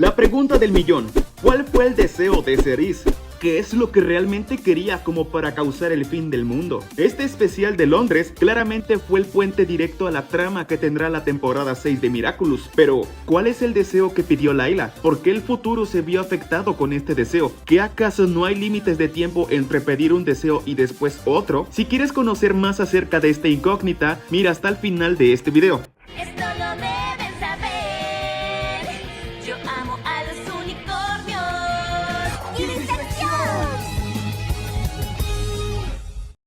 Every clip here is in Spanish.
La pregunta del millón: ¿cuál fue el deseo de Cerise? ¿Qué es lo que realmente quería como para causar el fin del mundo? Este especial de Londres claramente fue el puente directo a la trama que tendrá la temporada 6 de Miraculous. Pero, ¿cuál es el deseo que pidió Layla? ¿Por qué el futuro se vio afectado con este deseo? ¿Qué acaso no hay límites de tiempo entre pedir un deseo y después otro? Si quieres conocer más acerca de esta incógnita, mira hasta el final de este video. Esto lo deben saber. Yo amo a los unicornios. ¡Y disección!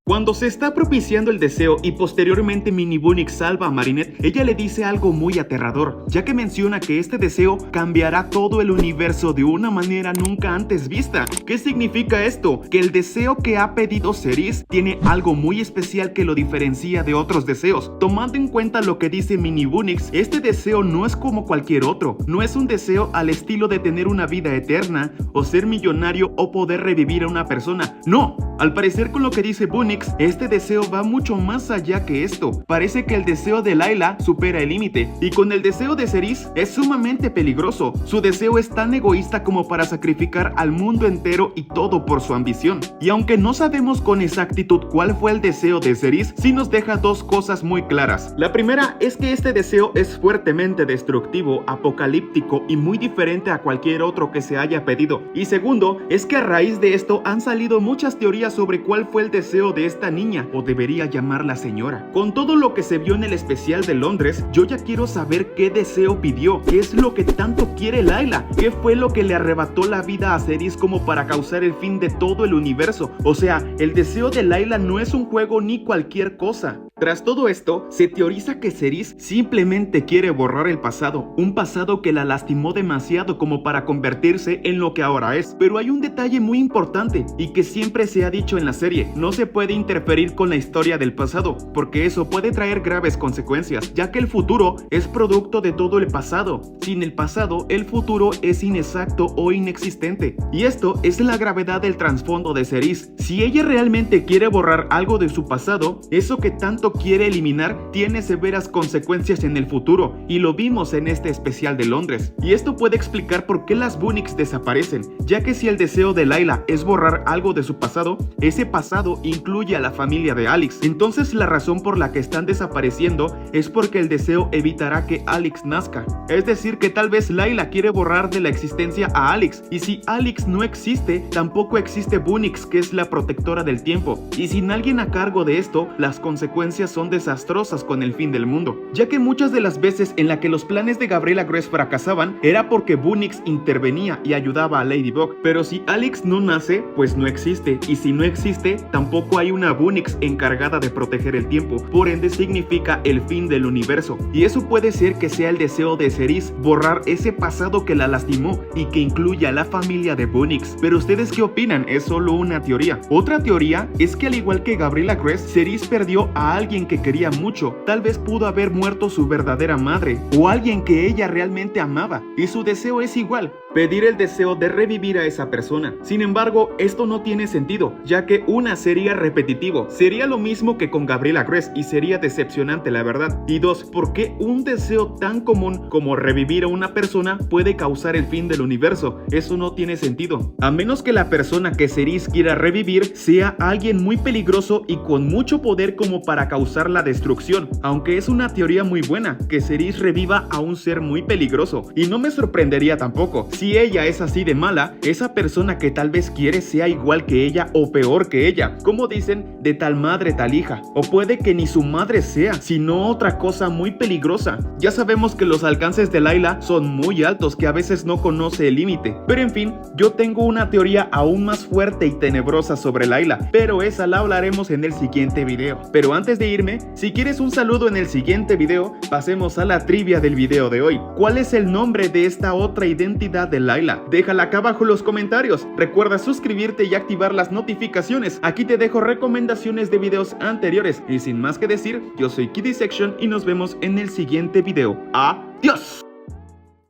Cuando se está propiciando el deseo y posteriormente Mini Bunny salva a Marinette, ella le dice algo muy aterrador, ya que menciona que este deseo cambiará todo el universo de una manera nunca antes vista. ¿Qué significa esto? Que el deseo que ha pedido Cerise tiene algo muy especial que lo diferencia de otros deseos. Tomando en cuenta lo que dice Mini Bunny, este deseo no es como cualquier otro. No es un deseo al estilo de tener una vida eterna, o ser millonario, o poder revivir a una persona. No, al parecer con lo que dice Bunny, este deseo va mucho más allá que esto. Parece que el deseo de Layla supera el límite, y con el deseo de Cerise es sumamente peligroso. Su deseo es tan egoísta como para sacrificar al mundo entero y todo por su ambición. Y aunque no sabemos con exactitud cuál fue el deseo de Cerise, sí nos deja dos cosas muy claras. La primera es que este deseo es fuertemente destructivo, apocalíptico y muy diferente a cualquier otro que se haya pedido. Y segundo, es que a raíz de esto han salido muchas teorías sobre cuál fue el deseo de esta niña, o debería llamarla señora. Con todo lo que se vio en el especial de Londres, yo ya quiero saber qué deseo pidió, qué es lo que tanto quiere Layla, qué fue lo que le arrebató la vida a Cerise como para causar el fin de todo el universo. O sea, el deseo de Layla no es un juego ni cualquier cosa. Tras todo esto, se teoriza que Cerise simplemente quiere borrar el pasado, un pasado que la lastimó demasiado como para convertirse en lo que ahora es. Pero hay un detalle muy importante y que siempre se ha dicho en la serie: no se puede interferir con la historia del pasado, porque eso puede traer graves consecuencias, ya que el futuro es producto de todo el pasado. Sin el pasado, el futuro es inexacto o inexistente. Y esto es la gravedad del trasfondo de Cerise. Si ella realmente quiere borrar algo de su pasado, eso que tanto quiere eliminar tiene severas consecuencias en el futuro, y lo vimos en este especial de Londres. Y esto puede explicar por qué las Bunnies desaparecen, ya que si el deseo de Layla es borrar algo de su pasado, ese pasado incluye a la familia de Alex. Entonces la razón por la que están desapareciendo es porque el deseo evitará que Alex nazca. Es decir, que tal vez Layla quiere borrar de la existencia a Alex, y si Alex no existe, tampoco existe Bunix, que es la protectora del tiempo. Y sin alguien a cargo de esto, las consecuencias son desastrosas con el fin del mundo, ya que muchas de las veces en la que los planes de Gabriela Gress fracasaban era porque Bunix intervenía y ayudaba a Ladybug. Pero si Alex no nace, pues no existe, y si no existe, tampoco hay una Bunix encargada de proteger el tiempo, por ende significa el fin del universo. Y eso puede ser que sea el deseo de Cerise, borrar ese pasado que la lastimó y que incluya a la familia de Bunix. Pero ¿ustedes qué opinan? Es solo una teoría. Otra teoría es que al igual que Gabriela Gress, Cerise perdió a alguien que quería mucho. Tal vez pudo haber muerto su verdadera madre, o alguien que ella realmente amaba, y su deseo es igual: pedir el deseo de revivir a esa persona. Sin embargo, esto no tiene sentido, ya que una, sería repetitivo, sería lo mismo que con Gabriela Gress y sería decepcionante, la verdad. Y dos, ¿por qué un deseo tan común como revivir a una persona puede causar el fin del universo? Eso no tiene sentido, a menos que la persona que Cerise quiera revivir sea alguien muy peligroso y con mucho poder como para causar la destrucción, aunque es una teoría muy buena que Cerise reviva a un ser muy peligroso, y no me sorprendería tampoco si ella es así de mala, esa persona que tal vez quiere sea igual que ella o peor que ella. Como dicen, de tal madre tal hija, o puede que ni su madre sea, sino otra cosa muy peligrosa. Ya sabemos que los alcances de Layla son muy altos, que a veces no conoce el límite. Pero en fin, yo tengo una teoría aún más fuerte y tenebrosa sobre Layla, pero esa la hablaremos en el siguiente video. Pero antes de irme, si quieres un saludo en el siguiente video, pasemos a la trivia del video de hoy. ¿Cuál es el nombre de esta otra identidad de Layla? Déjala acá abajo en los comentarios. Recuerda suscribirte y activar las notificaciones. Aquí te dejo recomendaciones de videos anteriores. Y sin más que decir, yo soy Kiddy Section y nos vemos en el siguiente video. ¡Adiós!